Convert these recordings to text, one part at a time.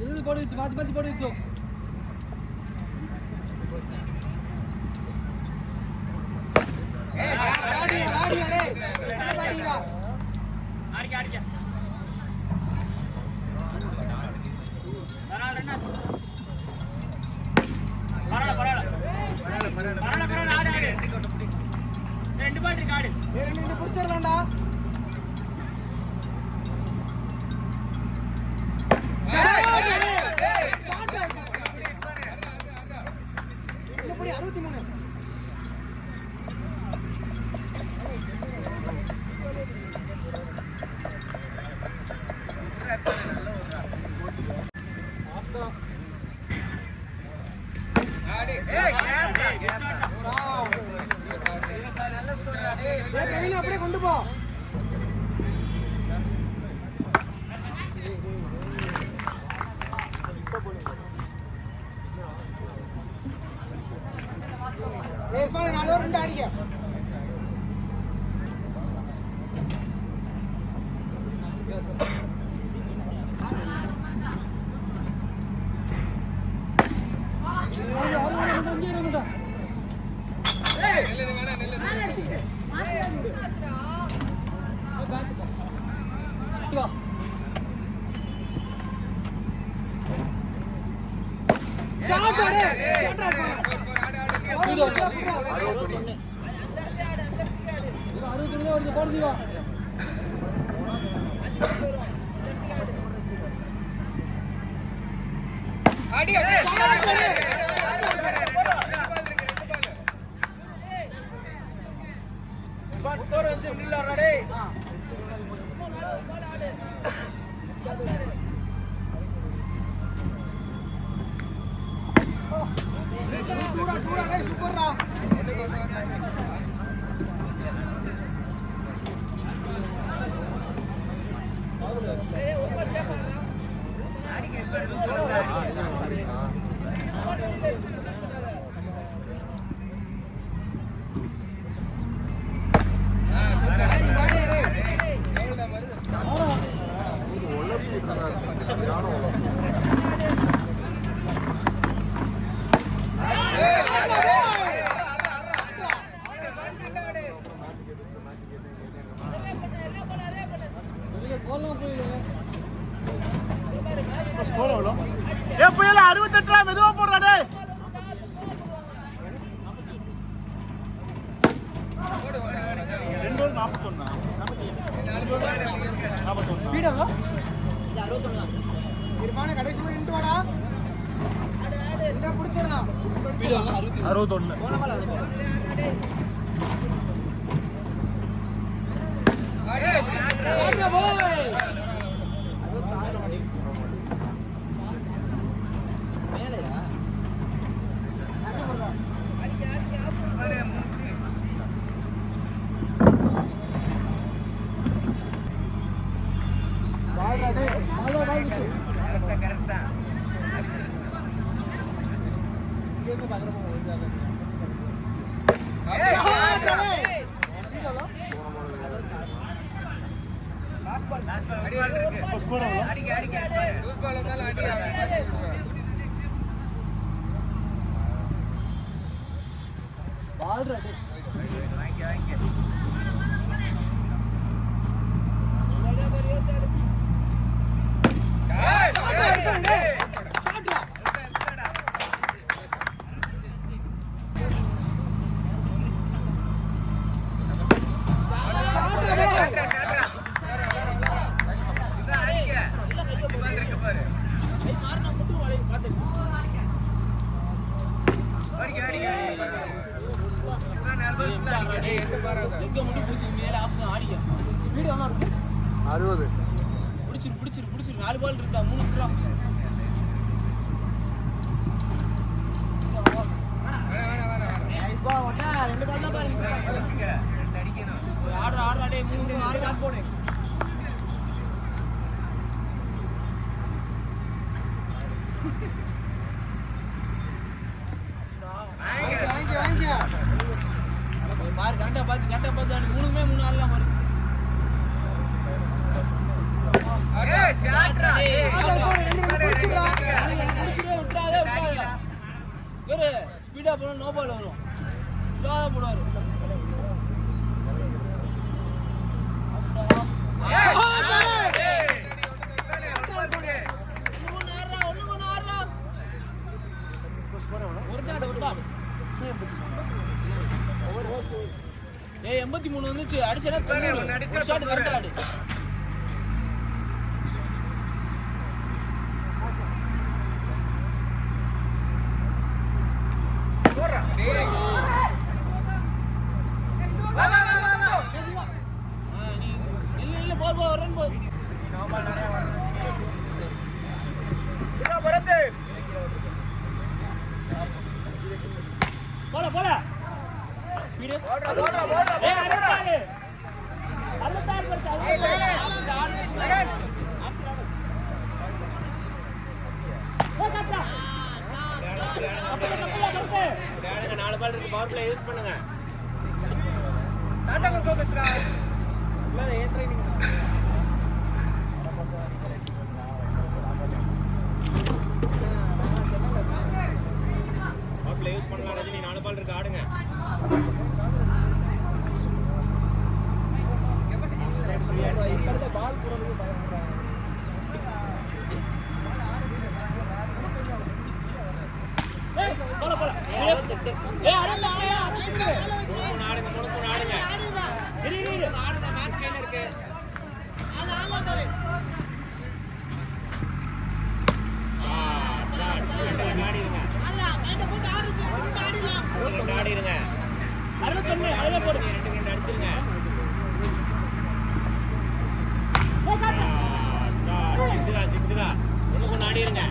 இது போடு வச்சு மாத்தி மாத்தி போடு வச்சு பிடிச்சிடலாம்டா அப்படியே கொண்டு போ நாலு ரெண்டு அடிக்க ரெண்டு பால் தான் பாருங்க ஆடுறா டேய் 3 6 கால் போடு வாங்க மார் கரெக்டா பாத்து மூணுமே 3 ஆடலாம் பாரு ஏய் ஷாட்ரா ரெண்டு புடிச்சுடா புடிச்சுடே விட்றாதே வேற ஸ்பீடா போனா நோ பால் வரும் ஸ்லோவா போடுவாரு ஏய் 83 வந்துச்சு அடிச்சனா 90 ஒரு ஷாட் கரெக்ட்டா ஆடு போறா டேய் வா நீ இல்ல போ ரன் போ இறா பரத் போடா ஸ்பீடு ஓடுறா ஏய் அடக்காரு அல்லதார் பர்ச்சா ஏய் லெட் ஓ கப்ரா டேனுங்க 4 பால் இருக்கு பவர் பிளே யூஸ் பண்ணுங்க டாடா குட் ஃபோக்கஸ்டா இல்ல ஏ ட்ரைனிங் பவர் பிளே யூஸ் பண்ணலாம் ரஜினி 4 பால் இருக்கு ஆடுங்க பால் போறதுக்கு பயப்படுறாங்க ஏய் போல ஏய் அரல்ல ஆடுங்க இரு ஆடுங்க மேட்ச் கையில இருக்கு ஆள பாரு ஆடிடுங்க அல்ல மைண்ட போட்டு ஆடிடுங்க அரல்ல சொன்னே அழகா போடு 2 அடிச்சிருங்க சிக்ஸா ஒண்ணுக்கு ஆடிடுங்க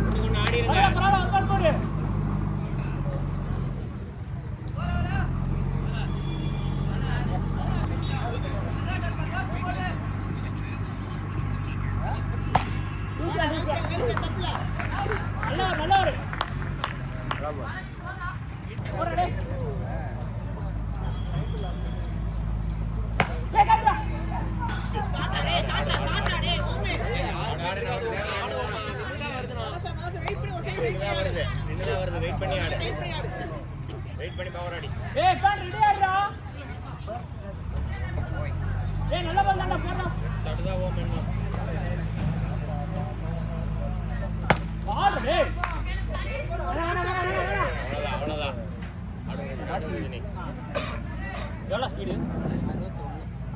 ஒண்ணுக்கு ஆடிடுங்க பரவாயில்லை போடு எவ்வளவு ஸ்பீடு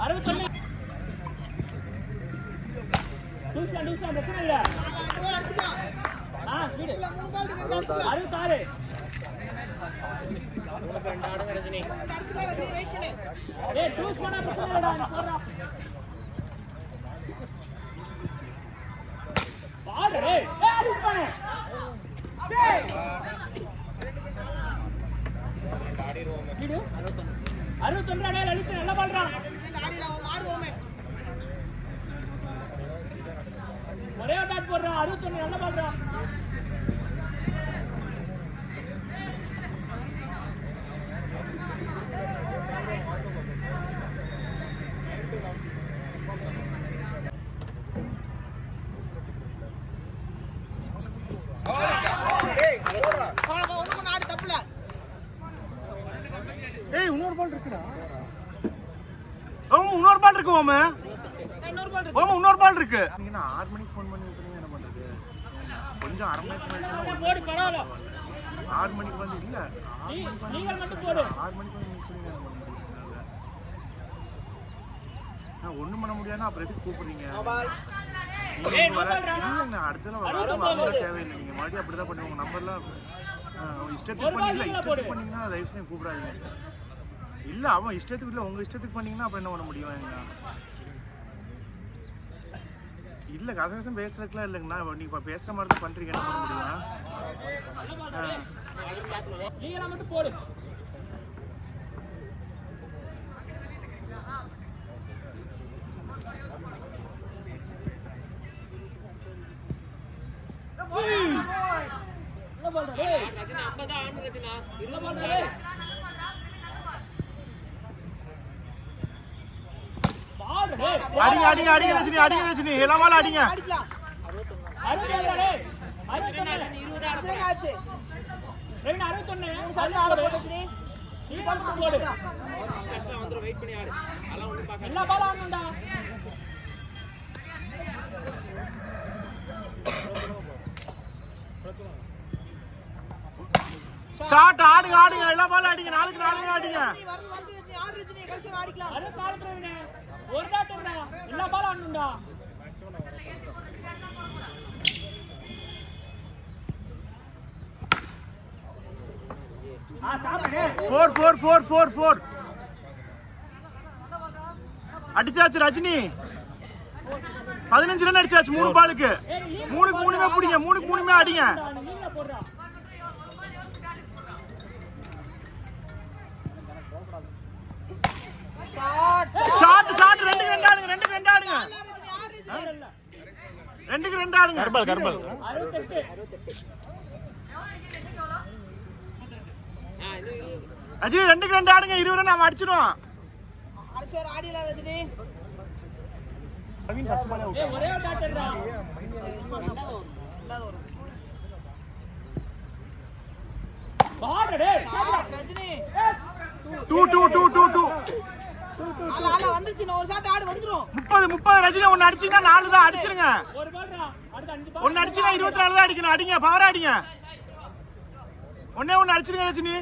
61 2 பிரச்சனை இல்ல ஸ்பீடு 66 உங்களுக்கு 2 ஆடுங்க ரஜினி ஏய் 2 போனா பிரச்சனை இல்லடா நீ போறா பாடு ஏய் அடி பண்ணு டேய் ஆடிரோம் ஸ்பீடு 61 அடே லலித் நல்ல பால்றா ஆடிலாம் ஆடுவோமே ஒரே பேட் போடுறா 61 நல்ல பால்றா இன்னொரு பால் இருக்குடா இன்னொரு பால் இருக்கு ஓமே இன்னொரு பால் இருக்கு நீங்க 6 மணிக்கு ஃபோன் பண்ணி சொன்னீங்க என்ன பண்றது கொஞ்சம் அரை மணிக்கு போடு பரவாயில்லை 6 மணிக்கு வந்து இல்ல நீங்க மட்டும் போடு 6 மணிக்கு வந்து சொன்னீங்க என்ன பண்றது நான் ஒண்ணும் பண்ண முடியாதுன்னா அப்புறம் எதுக்கு கூப்பிடுறீங்க இல்லைங்க அடுத்தல வர தேவையில்லை நீங்க மறுபடியும் அப்படிதான் பண்ணுங்க உங்க நம்பர்லாம் இஷ்டத்துக்கு பண்ணீங்கன்னா லைஃப்லயும் கூப்பிடாதீங்க இல்ல அவன் இஷ்டத்துக்கு இல்ல உங்க இஷ்டத்துக்கு பண்ணீங்கன்னா அப்ப என்ன பண்ண முடியும் இல்ல கசகசம் பேசுறதுக்குலாம் இல்லைங்கண்ணா நீங்க பேசுற மாதிரி தான் பண்றீங்க என்ன பண்ண முடியும் அடிங்க அடிங்க அடிங்க ரஜினி, அடிங்க ரஜினி, எல்லாமால அடிங்க. ஷாட் ஆடுங்க ஆடுங்க, எல்லா பாலும் அடிங்க, 4க்கு 4 அடிங்க. ஒரு டாட்டா எல்லா பாலும் ஆடணும்டா. Four four four four four அடிச்சாச்சு ரஜினி. 15 ரன் அடிச்சாச்சு 3 பாலுக்கு. 3க்கு 3மே பிடிங்க, 3க்கு 3மே அடிங்க. ஷாட் ஷாட் 2க்கு 2 ஆடுங்க, 2க்கு 2 ஆடுங்க, 2க்கு 2 ஆடுங்க. கர்பல் கர்பல் 68 ரஜினி 2க்கு 2 ஆடுங்க, 20 ரன் நாம அடிச்சிடுவோம். அடிச்சோர் ஆடில Rajini. Praveen first ball out. ஒரே ஒரு டாட்டா பால் டேய் ரஜினி. 2 2 2 2 2 ஆல வந்துச்சு, ஒரு ஷாட் ஆடு வந்துரும். 30 30 ரஜினி. ஒன்னு அடிச்சீங்கன்னா 4 தான் அடிச்சிருங்க. ஒரு பால்டா அடுத்து 5 பால். ஒன்னு அடிச்சீங்கன்னா 24 தான் அடிக்கணும். அடிங்க, பவரா அடிங்க. ஒண்ணே ஒன்னு அடிச்சிருங்க ரஜினி.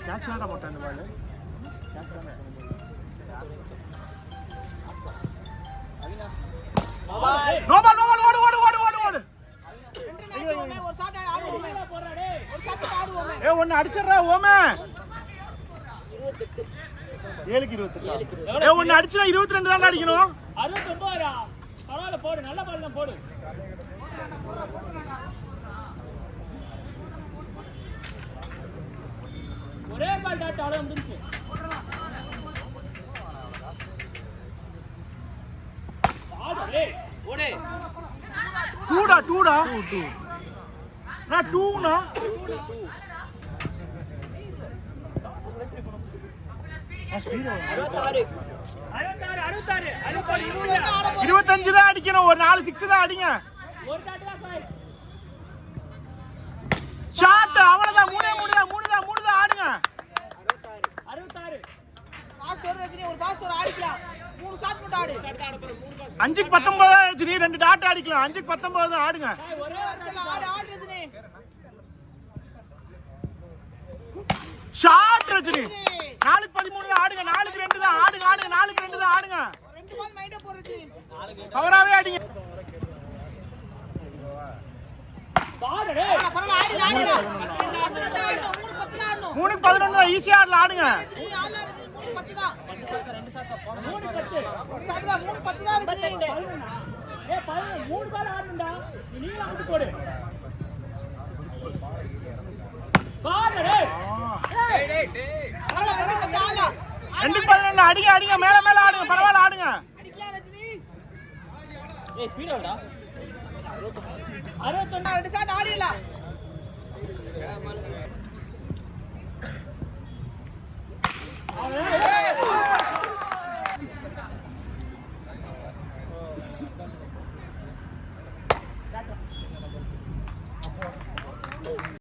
கேட்ச் ஆட போட்டாங்க பால். கேட்ச் ஆட நோ பால் நோ பால், ஓடு ஓடு ஓடு ஓடு ஓடு. ரெண்டு மேட்ச் ஓமே, ஒரு ஷாட் ஆடுவோமே, போறா டேய். ஒரு ஷாட் ஆடுவோமே. ஒன்னு அடிச்சறா ஓமே. 7க்கு 28. ஒன்னு அடிச்சா 22 தான் அடிக்கணும். 69 பரவாயில்ல, போடு, நல்ல பால் தான் போடு. ஒரே பால் டாட்டா அவ்வளவு முடிஞ்சு. ஆடு டேய் ஓடு. டூடா டூடா 2 நான் 2னா 25 தான் அடிக்கணும். ஒரு 4 6 தான் அடிங்க. ஒரு டாட்டா தான் பால். ஷாட் அவ்வளவுதான். 3 தான் ஆடுங்க. 66 பாஸ்ட் ஒரு ரஜினி, ஒரு பாஸ்ட் ஒரு ஆடிக்கலாம். 3 ஷாட் போட்டு ஆடு. 5க்கு 19 ரஜினி, 2 டாட் அடிக்கலாம். 5க்கு 19 தான் ஆடுங்க. ஒரே வருஷத்துல ஆடு ஆடு ரஜினி. ஷாட் ரஜினி. 4க்கு 13 தான் ஆடுங்க. 4க்கு 2 தான் ஆடுங்க. ஆடுங்க 4க்கு 2 தான் ஆடுங்க. ரெண்டு பால் மைண்ட போற ரஜினி. பவராவே அடிங்க. பாடு டேய். பரவாயில்ல ஆடு ஆடுடா. 3 10 ஆடணும். 3க்கு 11 தான் ஈஸியா ஆடுங்க. ரஜினி ஆடல ரஜினி, 3 10 தான். 2 ஷாட் 3 10 ஒரு ஷாட் தான், 3 10 தான் ரஜினி. ஏய் 3 பால் ஆடணும்டா. நீ அவுட் போடு. பாடு டேய். டேய் டேய். பரவாயில்ல 2 10 ஆடல. 2க்கு 11 அடிங்க அடிங்க, மேல மேல ஆடுங்க. பரவாயில்ல ஆடுங்க. அடிக்கலாம் ரஜினி. ஏய் ஸ்பீட் ஆடுடா. 61 2 ஷாட் ஆடில. அவன்